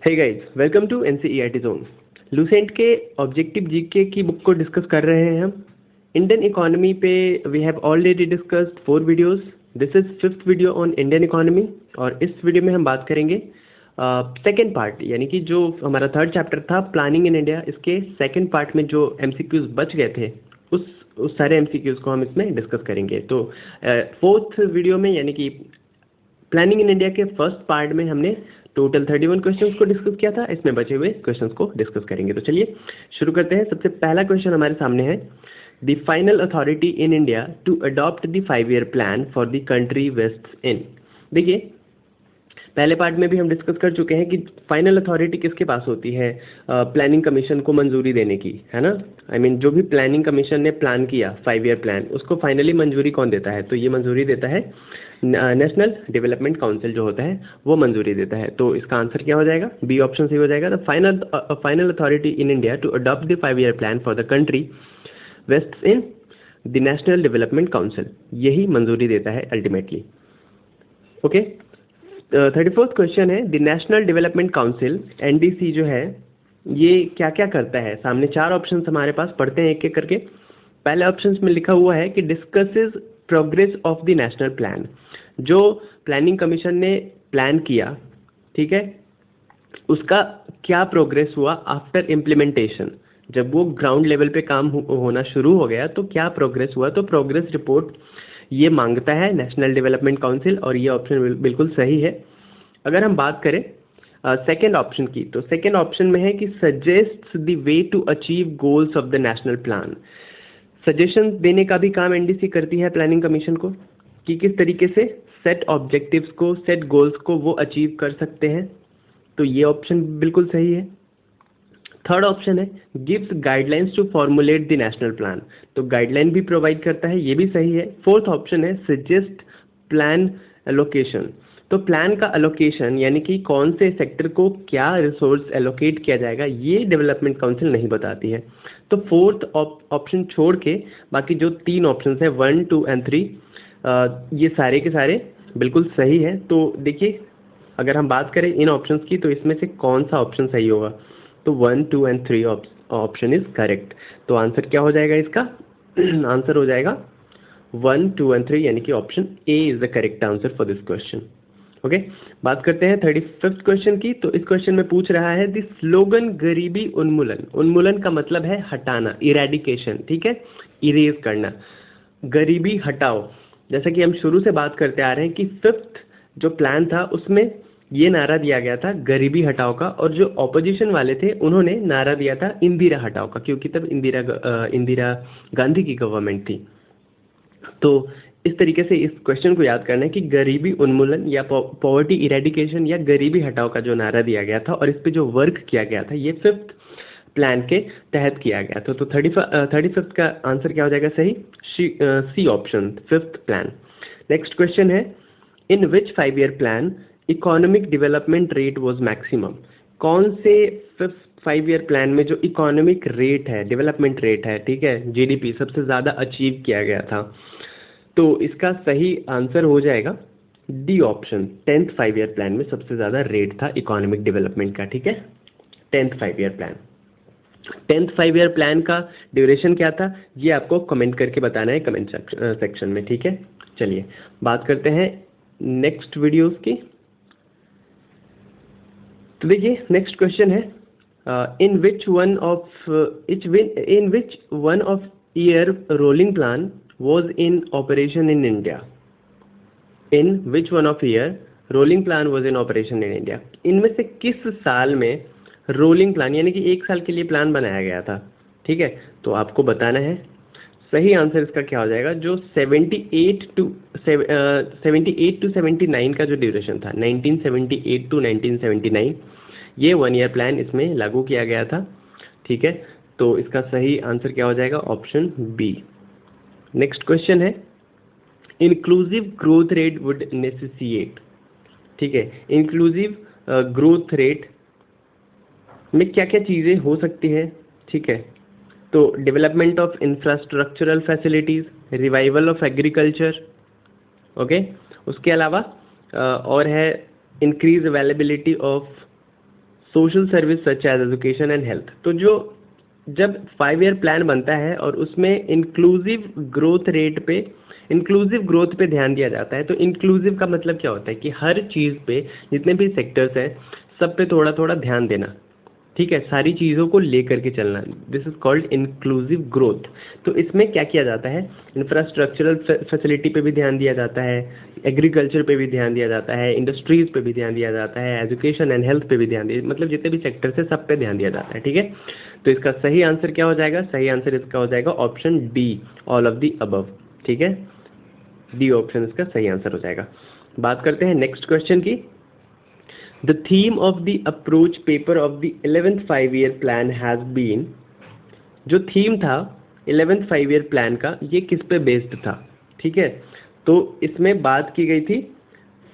Hey guys, welcome to NCERT zone. Lucent के objective GK की book को discuss कर रहे हैं हम। इंडियन इकोनॉमी पे we have already discussed 4 videos. This is 5th video on Indian economy और इस वीडियो में हम बात करेंगे सेकेंड पार्ट, यानी कि जो हमारा थर्ड चैप्टर था प्लानिंग इन इंडिया, इसके सेकेंड पार्ट में जो एमसीक्यूज बच गए थे उस सारे एमसीक्यूज को हम इसमें डिस्कस करेंगे। तो फोर्थ वीडियो में, यानी कि प्लानिंग इन इंडिया के फर्स्ट पार्ट में हमने टोटल 31 क्वेश्चंस को डिस्कस किया था। इसमें बचे हुए क्वेश्चंस को डिस्कस करेंगे। तो चलिए शुरू करते हैं। सबसे पहला क्वेश्चन हमारे सामने है, the final authority in India to adopt the 5-year plan for the country vests in. देखिए, पहले पार्ट में भी हम डिस्कस कर चुके हैं कि फाइनल अथॉरिटी किसके पास होती है प्लानिंग कमीशन को मंजूरी देने की, है ना। आई मीन जो भी प्लानिंग कमीशन ने प्लान किया 5-year प्लान, उसको फाइनली मंजूरी कौन देता है? तो ये मंजूरी देता है नेशनल डेवलपमेंट काउंसिल जो होता है, वो मंजूरी देता है। तो इसका आंसर क्या हो जाएगा? बी ऑप्शन सही हो जाएगा। The final authority in India to adopt the 5-year plan for the country vests in the national development council, यही मंजूरी देता है अल्टीमेटली। ओके, 34th क्वेश्चन है, the national development council NDC जो है ये क्या क्या करता है? सामने 4 ऑप्शन हमारे पास, पढ़ते हैं एक एक करके। पहले ऑप्शन में लिखा हुआ है कि discusses progress of the national plan. जो प्लानिंग कमीशन ने प्लान किया, ठीक है, उसका क्या प्रोग्रेस हुआ आफ्टर इम्प्लीमेंटेशन। जब वो ग्राउंड लेवल पे काम होना शुरू हो गया तो क्या प्रोग्रेस हुआ, तो प्रोग्रेस रिपोर्ट ये मांगता है नेशनल डेवलपमेंट काउंसिल, और ये ऑप्शन बिल्कुल सही है। अगर हम बात करें सेकेंड ऑप्शन की, तो सेकेंड ऑप्शन में है कि suggest the way to achieve goals of the national plan. Suggestion देने का भी काम एनडीसी करती है प्लानिंग कमीशन को कि किस तरीके से सेट ऑब्जेक्टिव्स को, सेट गोल्स को वो अचीव कर सकते हैं। तो ये ऑप्शन बिल्कुल सही है। थर्ड ऑप्शन है gives guidelines to formulate the national plan, तो गाइडलाइन भी प्रोवाइड करता है, ये भी सही है। फोर्थ ऑप्शन है सजेस्ट प्लान एलोकेशन, तो प्लान का एलोकेशन यानी कि कौन से सेक्टर को क्या रिसोर्स एलोकेट किया जाएगा, ये डेवलपमेंट काउंसिल नहीं बताती है। तो फोर्थ ऑप्शन छोड़ के बाकी जो 3 ऑप्शन है 1, 2 एंड 3, ये सारे के सारे बिल्कुल सही है। तो देखिए, अगर हम बात करें इन ऑप्शंस की, तो इसमें से कौन सा ऑप्शन सही होगा? तो 1, 2 एंड 3 ऑप्शन इज करेक्ट। तो आंसर क्या हो जाएगा इसका? आंसर हो जाएगा 1, 2 एंड 3, यानी कि option A is the correct answer for this question. Okay, बात करते हैं 35th क्वेश्चन की। तो इस क्वेश्चन में पूछ रहा है द स्लोगन गरीबी उन्मूलन। उन्मूलन का मतलब है हटाना, इरेडिकेशन, ठीक है, इरेज करना। गरीबी हटाओ, जैसा कि हम शुरू से बात करते आ रहे हैं कि 5th जो प्लान था उसमें ये नारा दिया गया था गरीबी हटाओ का, और जो ऑपोजिशन वाले थे उन्होंने नारा दिया था इंदिरा हटाओ का, क्योंकि तब इंदिरा गांधी की गवर्नमेंट थी। तो इस तरीके से इस क्वेश्चन को याद करना है कि गरीबी उन्मूलन या पॉवर्टी इरेडिकेशन या गरीबी हटाओ का जो नारा दिया गया था और इस पे जो वर्क किया गया था, ये 5th प्लान के तहत किया गया था। तो 35th का आंसर क्या हो जाएगा सही? C option, 5th plan. Next question है, in which 5-year plan economic development rate was maximum. कौन से 5-year प्लान में जो इकोनॉमिक रेट है, डेवलपमेंट रेट है, ठीक है, जीडीपी सबसे ज़्यादा अचीव किया गया था? तो इसका सही आंसर हो जाएगा D option, 10th 5-year plan में सबसे ज़्यादा रेट था इकोनॉमिक डेवलपमेंट का, ठीक है, 10th 5-year plan. 10th 5-year plan का ड्यूरेशन क्या था, ये आपको कमेंट करके बताना है कमेंट सेक्शन में, ठीक है। चलिए बात करते हैं नेक्स्ट वीडियोस की। तो देखिए, नेक्स्ट क्वेश्चन है, in which one of year rolling plan was in operation in India? In which one of year rolling plan was in operation in India? इनमें से किस साल में रोलिंग प्लान यानी कि 1 साल के लिए प्लान बनाया गया था, ठीक है, तो आपको बताना है। सही आंसर इसका क्या हो जाएगा? जो 78 टू 79 का जो ड्यूरेशन था, 1978 टू 1979, ये 1 ईयर प्लान इसमें लागू किया गया था, ठीक है। तो इसका सही आंसर क्या हो जाएगा? Option B. नेक्स्ट क्वेश्चन है, inclusive growth rate would necessitate, ठीक है, इंक्लूसिव ग्रोथ रेट में क्या क्या चीज़ें हो सकती है, ठीक है। तो development of infrastructural facilities, revival of agriculture, okay, उसके अलावा और है increase availability of social service such as education and health. तो जो जब 5 ईयर प्लान बनता है और उसमें इंक्लूसिव ग्रोथ पे ध्यान दिया जाता है, तो इंक्लूसिव का मतलब क्या होता है कि हर चीज़ पे, जितने भी सेक्टर्स हैं सब पे थोड़ा थोड़ा ध्यान देना, ठीक है, सारी चीज़ों को लेकर के चलना, this is called inclusive growth. तो इसमें क्या किया जाता है, इंफ्रास्ट्रक्चरल फैसिलिटी पे भी ध्यान दिया जाता है, एग्रीकल्चर पे भी ध्यान दिया जाता है, इंडस्ट्रीज पे भी ध्यान दिया जाता है, एजुकेशन एंड हेल्थ पे भी ध्यान दिया, मतलब जितने भी सेक्टर्स है सब पे ध्यान दिया जाता है, ठीक है। तो इसका सही आंसर क्या हो जाएगा, सही आंसर इसका हो जाएगा option D, all of the above, ठीक है, डी ऑप्शन इसका सही आंसर हो जाएगा। बात करते हैं नेक्स्ट क्वेश्चन की। The theme of the approach paper of the 11th 5 year plan has been, जो थीम था 11th 5 year plan का, ये किस पे बेस्ड था, ठीक है। तो इसमें बात की गई थी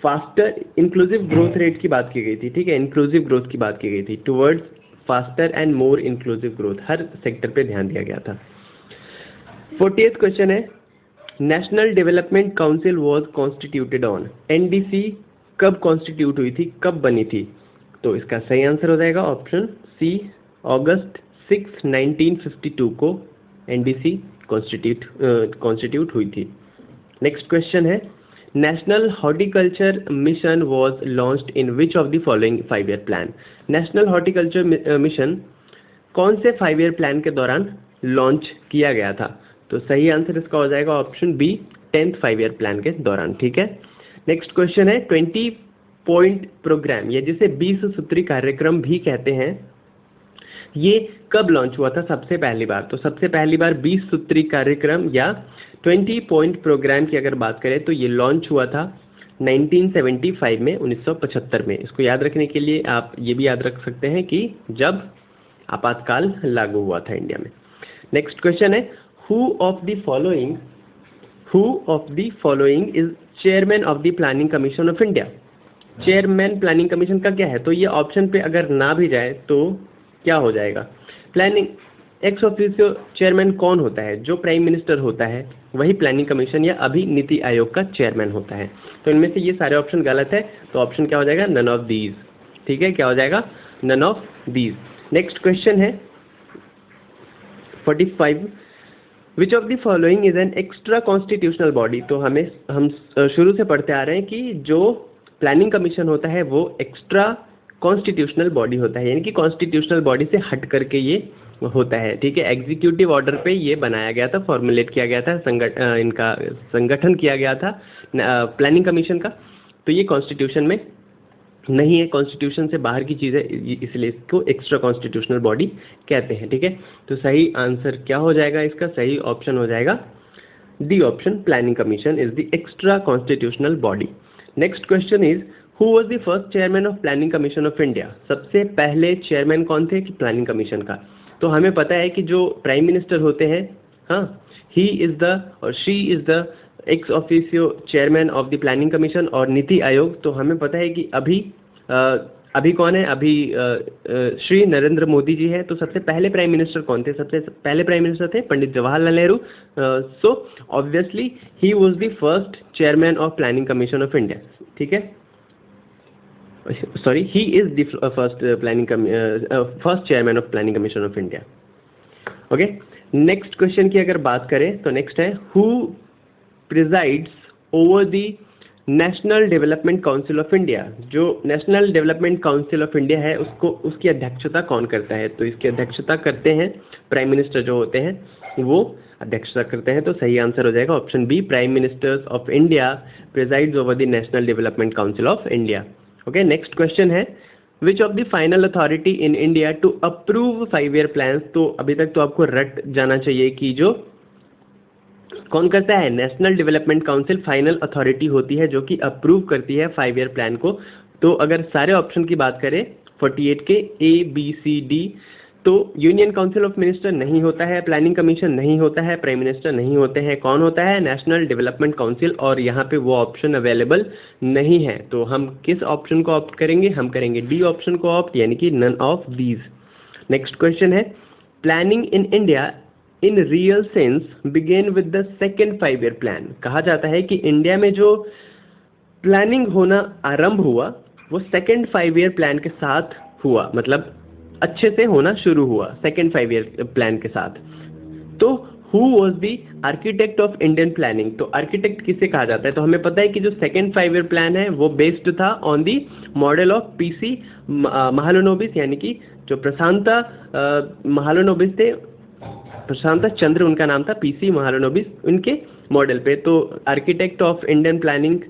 फास्टर इंक्लूसिव ग्रोथ रेट की बात की गई थी, ठीक है, इंक्लूसिव ग्रोथ की बात की गई थी, towards faster and more inclusive growth, her sector पे ध्यान दिया गया था। 48th क्वेश्चन है, national development council was constituted on, NDC कब कॉन्स्टिट्यूट हुई थी, कब बनी थी? तो इसका सही आंसर हो जाएगा ऑप्शन सी, अगस्त 6, 1952 को एनडीसी कॉन्स्टिट्यूट हुई थी। नेक्स्ट क्वेश्चन है, national horticulture mission was launched in which of the following 5 year plan. National horticulture mission कौन से 5 ईयर प्लान के दौरान लॉन्च किया गया था? तो सही आंसर इसका हो जाएगा option B, 10th 5 year plan के दौरान, ठीक है। नेक्स्ट क्वेश्चन है, 20 पॉइंट प्रोग्राम, या जिसे 20 सूत्री कार्यक्रम भी कहते हैं, ये कब लॉन्च हुआ था सबसे पहली बार? तो सबसे पहली बार 20 सूत्री कार्यक्रम या 20 पॉइंट प्रोग्राम की अगर बात करें तो ये लॉन्च हुआ था 1975 में, 1975 में। इसको याद रखने के लिए आप ये भी याद रख सकते हैं कि जब आपातकाल लागू हुआ था इंडिया में। नेक्स्ट क्वेश्चन है, who of the following is chairman of the planning commission of India. Chairman planning commission का क्या है? तो ये ऑप्शन पे अगर ना भी जाए तो क्या हो जाएगा, प्लानिंग एक्स ऑफिशियो चेयरमैन कौन होता है? जो प्राइम मिनिस्टर होता है वही प्लानिंग कमीशन या अभी नीति आयोग का चेयरमैन होता है। तो इनमें से ये सारे ऑप्शन गलत है, तो ऑप्शन क्या हो जाएगा, नन ऑफ दीज, ठीक है, क्या हो जाएगा, none of these. Next question है 45, which of the following is an extra constitutional body. तो हम शुरू से पढ़ते आ रहे हैं कि जो प्लानिंग कमीशन होता है वो एक्स्ट्रा कॉन्स्टिट्यूशनल बॉडी होता है, यानी कि कॉन्स्टिट्यूशनल बॉडी से हट करके ये होता है, ठीक है। एग्जीक्यूटिव ऑर्डर पे ये बनाया गया था, फॉर्मुलेट किया गया था, इनका संगठन किया गया था प्लानिंग कमीशन का। तो ये कॉन्स्टिट्यूशन में नहीं है, कॉन्स्टिट्यूशन से बाहर की चीज़ है, इसलिए इसको एक्स्ट्रा कॉन्स्टिट्यूशनल बॉडी कहते हैं, ठीक है। तो सही आंसर क्या हो जाएगा, इसका सही ऑप्शन हो जाएगा D option, planning commission is the extra constitutional body. Next question is, who was the first chairman of planning commission of India. सबसे पहले चेयरमैन कौन थे कि प्लानिंग कमीशन का? तो हमें पता है कि जो प्राइम मिनिस्टर होते हैं, हाँ, ही इज द और she is the ex officio chairman of the planning commission और नीति आयोग। तो हमें पता है कि अभी कौन है, अभी श्री नरेंद्र मोदी जी है। तो सबसे पहले प्राइम मिनिस्टर कौन थे? सबसे पहले प्राइम मिनिस्टर थे Pandit Jawaharlal Nehru. So obviously he was the first chairman of planning commission of India, ठीक है, sorry, he is the first chairman of planning commission of India. Okay, next question की अगर बात करें तो नेक्स्ट है, who presides over the national development council of India. जो national development council of India है उसकी अध्यक्षता कौन करता है? तो इसकी अध्यक्षता करते हैं प्राइम मिनिस्टर जो होते हैं वो अध्यक्षता करते हैं। तो सही आंसर हो जाएगा option B, prime ministers of India presides over the national development council of India. Okay, next question है, which of the final authority in India to approve 5 year plan. तो अभी तक तो आपको रट जाना चाहिए कि जो कौन करता है, national development council final authority होती है जो कि अप्रूव करती है 5 ईयर प्लान को। तो अगर सारे ऑप्शन की बात करें 48 के ए बी सी डी, तो यूनियन काउंसिल ऑफ मिनिस्टर नहीं होता है, प्लानिंग कमीशन नहीं होता है, प्राइम मिनिस्टर नहीं होते हैं, कौन होता है, नेशनल डेवलपमेंट काउंसिल। और यहाँ पे वो ऑप्शन अवेलेबल नहीं है। तो हम किस ऑप्शन को ऑप्ट करेंगे? हम करेंगे डी ऑप्शन को ऑप्ट, यानी कि none of these. Next question है, planning in India in real sense begin with the second 5 year plan. कहा जाता है कि इंडिया में जो प्लानिंग होना आरंभ हुआ वो सेकेंड 5 ईयर प्लान के साथ हुआ, मतलब अच्छे से होना शुरू हुआ सेकेंड 5 ईयर प्लान के साथ। तो who was the architect of Indian planning, तो आर्किटेक्ट किसे कहा जाता है? तो हमें पता है कि जो सेकेंड 5 ईयर प्लान है वो बेस्ड था on the model of PC Mahalanobis, यानी कि जो प्रशांता महालनोबिस थे, प्रशांता चंद्र उनका नाम था, पीसी महालनोबिस उनके मॉडल पे। तो architect of Indian planning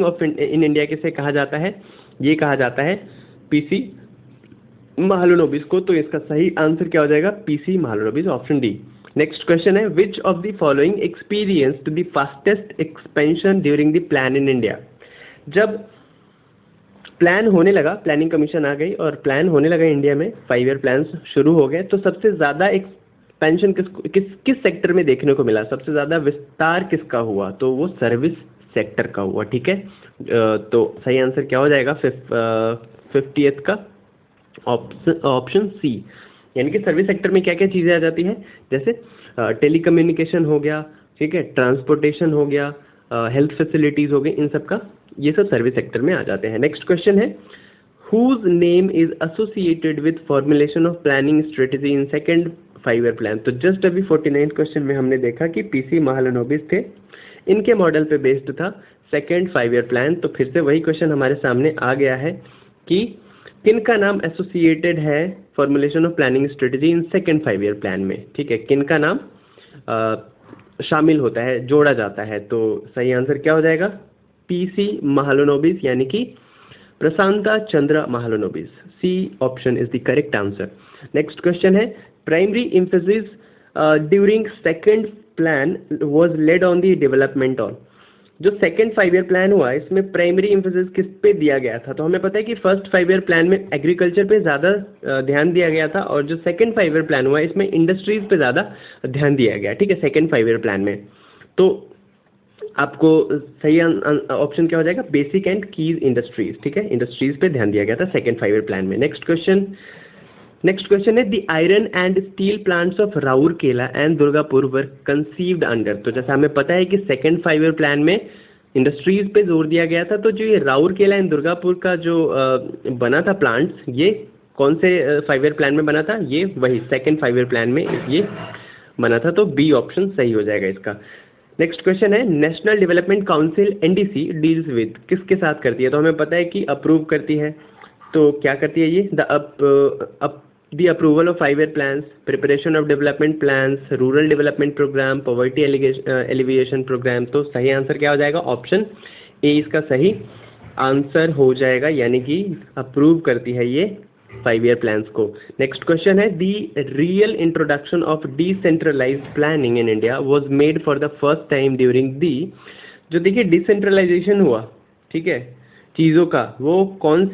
of in India किसे कहा जाता है? ये कहा जाता है पीसी महालनोबिस को। तो इसका सही आंसर क्या हो जाएगा? PC Mahalanobis, option D. Next question है, which of the following experience to the fastest expansion during the plan in India? जब प्लान होने लगा, प्लानिंग कमीशन आ गई और प्लान होने लगा इंडिया में, 5 ईयर प्लान शुरू हो गए, तो सबसे ज़्यादा एक्सपेंशन किस सेक्टर में देखने को मिला? सबसे ज़्यादा विस्तार किसका हुआ? तो वो सर्विस सेक्टर का हुआ, ठीक है। तो सही आंसर क्या हो जाएगा 50th का? ऑप्शन सी, यानी कि सर्विस सेक्टर में क्या क्या चीज़ें आ जाती हैं? जैसे टेलीकम्युनिकेशन हो गया, ठीक है, ट्रांसपोर्टेशन हो गया, हेल्थ फैसिलिटीज़ हो गई, इन सब का ये सब सर्विस सेक्टर में आ जाते हैं। नेक्स्ट क्वेश्चन है, whose name is associated with formulation of planning strategy in second 5 year plan? तो जस्ट अभी 49th क्वेश्चन में हमने देखा कि पीसी महालनोबिस थे, इनके मॉडल पे बेस्ड था सेकेंड 5 ईयर प्लान। तो फिर से वही क्वेश्चन हमारे सामने आ गया है कि किनका नाम एसोसिएटेड है formulation of planning strategy in second 5 year plan में, ठीक है, किनका नाम शामिल होता है, जोड़ा जाता है? तो सही आंसर क्या हो जाएगा? पीसी महालनोबिस, यानी कि Prasanta Chandra Mahalanobis. C option is the correct answer. Next question है, primary emphasis during second plan was laid on the development on? जो सेकेंड 5 ईयर प्लान हुआ इसमें प्राइमरी एम्फेसिस किस पे दिया गया था? तो हमें पता है कि फर्स्ट 5 ईयर प्लान में एग्रीकल्चर पे ज़्यादा ध्यान दिया गया था, और जो सेकेंड 5 ईयर प्लान हुआ इसमें इंडस्ट्रीज़ पे ज़्यादा ध्यान दिया गया, ठीक है, सेकेंड 5 ईयर प्लान में। तो आपको सही ऑप्शन क्या हो जाएगा? बेसिक एंड कीज इंडस्ट्रीज, ठीक है, इंडस्ट्रीज पे ध्यान दिया गया था सेकेंड 5 ईयर प्लान में। नेक्स्ट क्वेश्चन है, the iron and steel plants of Rourkela and Durgapur were conceived under? तो जैसा हमें पता है कि सेकेंड 5 ईयर प्लान में इंडस्ट्रीज पे जोर दिया गया था, तो जो ये राउरकेला एंड दुर्गापुर का जो बना था प्लांट्स, ये कौन से 5 ईयर प्लान में बना था? ये वही सेकेंड 5 ईयर प्लान में ये बना था। तो बी ऑप्शन सही हो जाएगा इसका। नेक्स्ट क्वेश्चन है, national development council NDC deals with, किसके साथ करती है? तो हमें पता है कि अप्रूव करती है, तो क्या करती है ये? The approval of 5 year plans, preparation of development plans, rural development programme, poverty alleviation programme. तो सही आंसर क्या हो जाएगा? ऑप्शन ए इसका सही आंसर हो जाएगा, यानी कि अप्रूव करती है ये 5 ईयर प्लान्स को। नेक्स्ट क्वेश्चन है, the real introduction of decentralised planning in India was made for the first time during the, जो देखिए डिसेंट्रलाइजेशन हुआ, ठीक है, चीज़ों का, वो कौन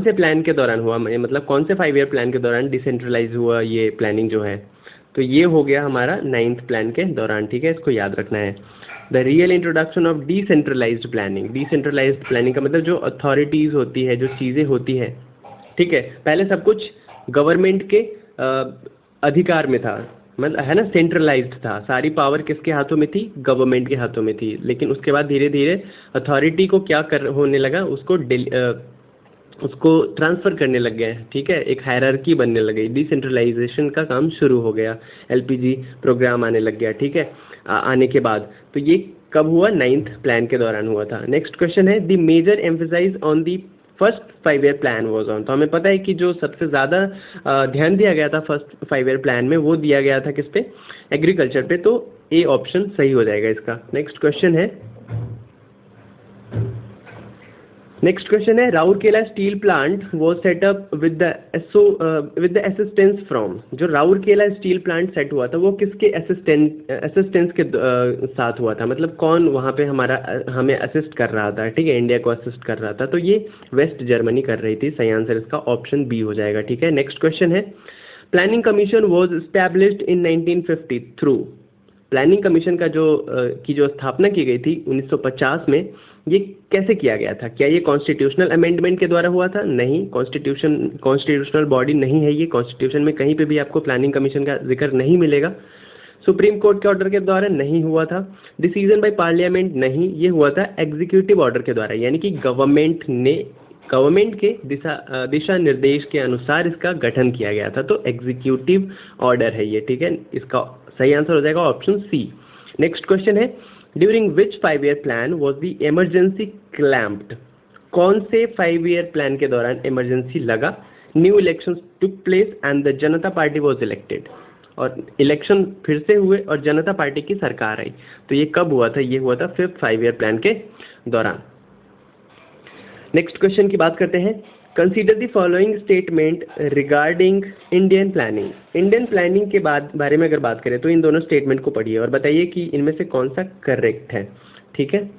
से प्लान के दौरान हुआ? मतलब कौन से 5 ईयर प्लान के दौरान डिसेंट्रलाइज हुआ ये प्लानिंग जो है? तो ये हो गया हमारा 9th प्लान के दौरान, ठीक है, इसको याद रखना है। The real introduction of decentralised planning, decentralised planning का मतलब जो अथॉरिटीज़ होती है, जो चीज़ें होती है, ठीक है, पहले सब कुछ गवर्नमेंट के अधिकार में था, मतलब है ना, सेंट्रलाइज्ड था, सारी पावर किसके हाथों में थी? गवर्नमेंट के हाथों में थी। लेकिन उसके बाद धीरे धीरे अथॉरिटी को क्या होने लगा? उसको ट्रांसफ़र करने लग गए, ठीक है, एक हायरार्की बनने लग गई, डिसेंट्रलाइजेशन का काम शुरू हो गया, एलपीजी प्रोग्राम आने लग गया, ठीक है, आने के बाद। तो ये कब हुआ? 9th प्लान के दौरान हुआ था। नेक्स्ट क्वेश्चन है, the major emphasise on the first 5 year plan was on? तो हमें पता है कि जो सबसे ज़्यादा ध्यान दिया गया था फर्स्ट 5 ईयर प्लान में, वो दिया गया था किस पे? एग्रीकल्चर पे। तो ए ऑप्शन सही हो जाएगा इसका। नेक्स्ट क्वेश्चन है, राउरकेला स्टील प्लांट वो setup with the assistance from? जो राउरकेला स्टील प्लांट सेट हुआ था वो किसके असिस्टेंस के साथ हुआ था? मतलब कौन वहाँ पे हमें असिस्ट कर रहा था, ठीक है, इंडिया को असिस्ट कर रहा था? तो ये वेस्ट जर्मनी कर रही थी। सही आंसर इसका ऑप्शन बी हो जाएगा, ठीक है। नेक्स्ट क्वेश्चन है, planning commission was established in 1950 through? Planning commission का जो स्थापना की गई थी 1950 में, ये कैसे किया गया था? क्या ये कॉन्स्टिट्यूशनल अमेंडमेंट के द्वारा हुआ था? नहीं, कॉन्स्टिट्यूशनल बॉडी नहीं है ये, कॉन्स्टिट्यूशन में कहीं पे भी आपको प्लानिंग कमीशन का जिक्र नहीं मिलेगा। सुप्रीम कोर्ट के ऑर्डर के द्वारा नहीं हुआ था। डिसीजन बाय पार्लियामेंट नहीं, ये हुआ था एग्जीक्यूटिव ऑर्डर के द्वारा, यानी कि गवर्नमेंट ने गवर्नमेंट के दिशा निर्देश के अनुसार इसका गठन किया गया था, तो एग्जीक्यूटिव ऑर्डर है ये, ठीक है। इसका सही आंसर हो जाएगा ऑप्शन सी। नेक्स्ट क्वेश्चन है, during which 5 year plan was the emergency clamped? कौन से 5 ईयर प्लान के दौरान इमरजेंसी लगा? New election took place and the Janata party was elected, और इलेक्शन फिर से हुए और जनता पार्टी की सरकार आई। तो ये कब हुआ था? ये हुआ था 5th 5 ईयर प्लान के दौरान। नेक्स्ट क्वेश्चन की बात करते हैं, consider the following statement regarding Indian planning. Indian planning के बारे में अगर बात करें तो इन दोनों स्टेटमेंट को पढ़िए और बताइए कि इनमें से कौन सा करेक्ट है, ठीक है।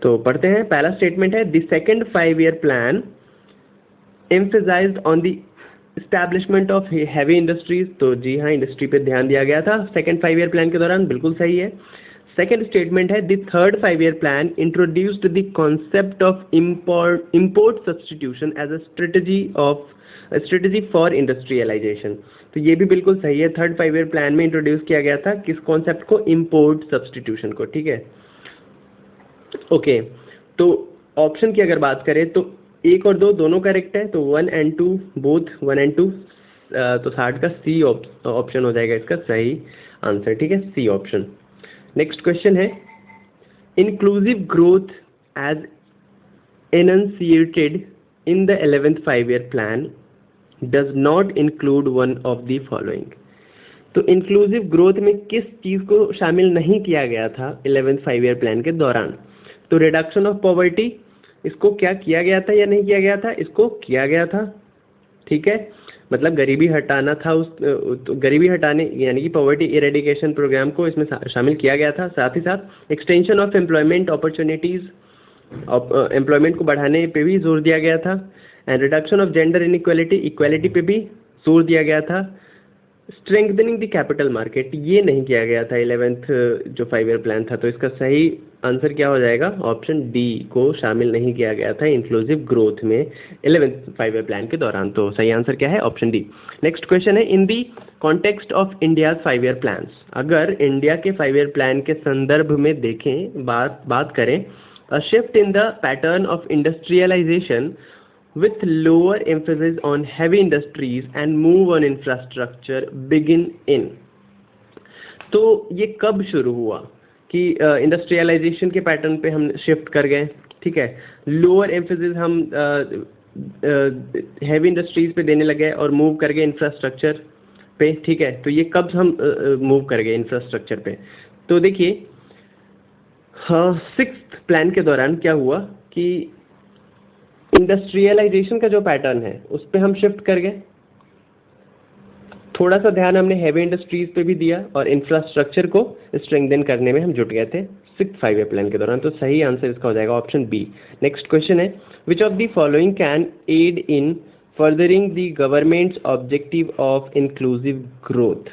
तो पढ़ते हैं, पहला स्टेटमेंट है, the second 5 year plan emphasised on the establishment of heavy industries. तो जी हाँ, इंडस्ट्री पे ध्यान दिया गया था सेकंड 5 ईयर प्लान के दौरान, बिल्कुल सही है। सेकेंड स्टेटमेंट है, the third 5 year plan introduced the concept of import substitution as a strategy for industrialisation. तो ये भी बिल्कुल सही है, थर्ड 5 ईयर प्लान में इंट्रोड्यूस किया गया था किस कॉन्सेप्ट को? इम्पोर्ट सब्सटीट्यूशन को, ठीक है। ओके, तो ऑप्शन की अगर बात करें तो 1 और 2 दोनों करेक्ट है, तो 1 and 2 बोथ 1 and 2, तो 60 का सी ऑप्शन हो जाएगा इसका सही आंसर, ठीक है, सी ऑप्शन। नेक्स्ट क्वेश्चन है, inclusive growth as enunciated in the 11th 5 year plan does not include one of the following. तो इंक्लूसिव ग्रोथ में किस चीज़ को शामिल नहीं किया गया था 11th 5 ईयर प्लान के दौरान? तो रिडक्शन ऑफ पॉवर्टी, इसको क्या किया गया था या नहीं किया गया था? इसको किया गया था, ठीक है, मतलब गरीबी हटाना था, तो गरीबी हटाने यानी कि पॉवर्टी इरेडिकेशन प्रोग्राम को इसमें शामिल किया गया था। साथ ही साथ extension of employment opportunities, employment को बढ़ाने पे भी जोर दिया गया था। And reduction of gender inequality, equality पे भी जोर दिया गया था। स्ट्रेंथनिंग द कैपिटल मार्केट, ये नहीं किया गया था 11th जो 5 ईयर प्लान था। तो इसका सही आंसर क्या हो जाएगा? ऑप्शन डी को शामिल नहीं किया गया था इंक्लूसिव ग्रोथ में 11th 5 ईयर प्लान के दौरान। तो सही आंसर क्या है? Option D. नेक्स्ट क्वेश्चन है, in the context of India's 5 year plans. अगर इंडिया के 5 ईयर प्लान के संदर्भ में देखें, बात करें, a shift in the pattern of industrialisation with lower emphasis on heavy industries and move on infrastructure begin in। तो ये कब शुरू हुआ कि इंडस्ट्रियलाइजेशन के पैटर्न पे हम शिफ्ट कर गए, ठीक है, लोअर एम्फेसिस हम हैवी इंडस्ट्रीज पे देने लगे और मूव कर गए इंफ्रास्ट्रक्चर पे, ठीक है। तो ये कब हम मूव कर गए इंफ्रास्ट्रक्चर पे? तो देखिए, हाँ, 6th प्लान के दौरान क्या हुआ कि इंडस्ट्रियलाइजेशन का जो पैटर्न है उस पे हम शिफ्ट कर गए, थोड़ा सा ध्यान हमने हैवी इंडस्ट्रीज पे भी दिया और इंफ्रास्ट्रक्चर को स्ट्रेंथन करने में हम जुट गए थे 6th 5 ईयर प्लान के दौरान। तो सही आंसर इसका हो जाएगा ऑप्शन बी। नेक्स्ट क्वेश्चन है, which of the following can aid in furthering the government's objective of inclusive growth.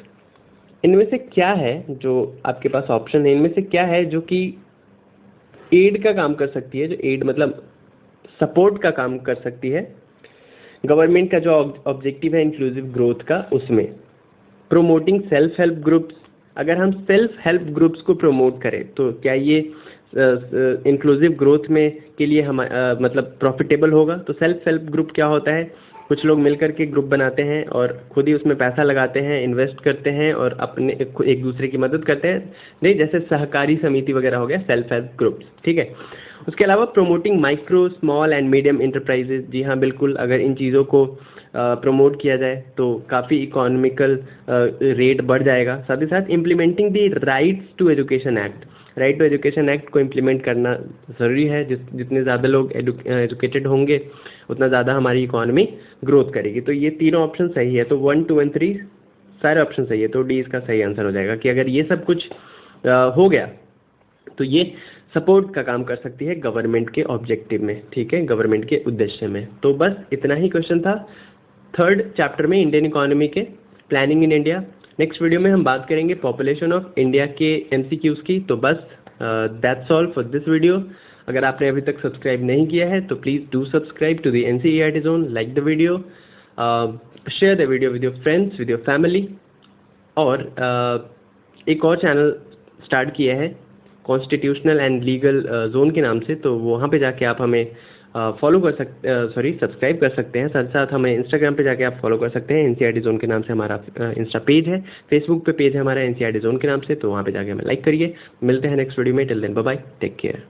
इनमें से क्या है, जो आपके पास ऑप्शन है, इनमें से क्या है जो कि एड का काम कर सकती है? जो एड मतलब सपोर्ट का काम कर सकती है गवर्नमेंट का जो ऑब्जेक्टिव है इंक्लूसिव ग्रोथ का, उसमें प्रोमोटिंग सेल्फ हेल्प ग्रुप्स। अगर हम सेल्फ हेल्प ग्रुप्स को प्रमोट करें तो क्या ये इंक्लूसिव ग्रोथ में के लिए हम मतलब प्रॉफिटेबल होगा? तो सेल्फ हेल्प ग्रुप क्या होता है? कुछ लोग मिलकर के ग्रुप बनाते हैं और खुद ही उसमें पैसा लगाते हैं, इन्वेस्ट करते हैं और अपने एक दूसरे की मदद करते हैं, नहीं, जैसे सहकारी समिति वगैरह हो गया, सेल्फ हेल्प ग्रुप्स, ठीक है। उसके अलावा promoting micro small and medium enterprises, जी हाँ बिल्कुल, अगर इन चीज़ों को प्रमोट किया जाए तो काफ़ी इकोनॉमिकल रेट बढ़ जाएगा। साथ ही साथ implementing the rights to education act, right to education act को इम्प्लीमेंट करना ज़रूरी है। जितने ज़्यादा लोग एजुकेटेड होंगे उतना ज़्यादा हमारी इकोनॉमी ग्रोथ करेगी। तो ये तीनों ऑप्शन सही है, तो 1, 2 और 3 सारे ऑप्शन सही है, तो डी इसका सही आंसर हो जाएगा कि अगर ये सब कुछ हो गया तो ये सपोर्ट का काम कर सकती है गवर्नमेंट के ऑब्जेक्टिव में, ठीक है, गवर्नमेंट के उद्देश्य में। तो बस इतना ही क्वेश्चन था 3rd चैप्टर में इंडियन इकोनॉमी के, planning in India. Next video में हम बात करेंगे पॉपुलेशन ऑफ इंडिया के MCQs की। तो बस that's all for this video. अगर आपने अभी तक सब्सक्राइब नहीं किया है तो please do subscribe to the NCERT Zone, like the video, share the video with your friends, with your family. और एक और चैनल स्टार्ट किया है कॉन्स्टिट्यूशनल एंड लीगल जोन के नाम से, तो वहाँ पे जाके आप हमें फॉलो कर सब्सक्राइब कर सकते हैं। साथ साथ हमें इंस्टाग्राम पे जाके आप फॉलो कर सकते हैं, एनसीईआरटी जोन के नाम से हमारा इंस्टा पेज है। फेसबुक पे पेज है हमारा एनसीईआरटी जोन के नाम से, तो वहाँ पे जाके हमें लाइक करिए। मिलते हैं नेक्स्ट वीडियो में, till then bye bye, take care.